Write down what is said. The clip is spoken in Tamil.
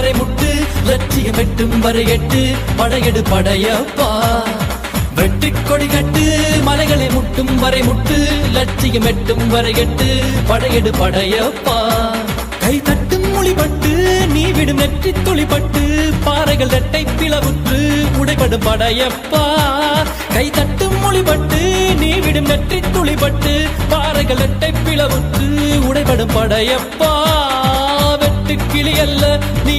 வரை முட்டு லட்சியம் எட்டும் வரை எட்டு படையெடு படையப்பா வெற்றி கொடி கட்டு மலைகளை முட்டும் வரை முட்டு லட்சியம் எட்டும் வரை எட்டு படையெடு படையப்பா கை தட்டும் மொழிபட்டு நீ விடும் நெற்றி துளிபட்டு பாறைகள் இரட்டை பிளவுற்று உடைபடும் படையப்பா கை தட்டும் மொழிபட்டு நீ விடும் நெற்றி துளிபட்டு பாறைகள் இரட்டை பிளவுற்று உடைபடும் படையப்பா வெட்டு கிளி அல்ல நீ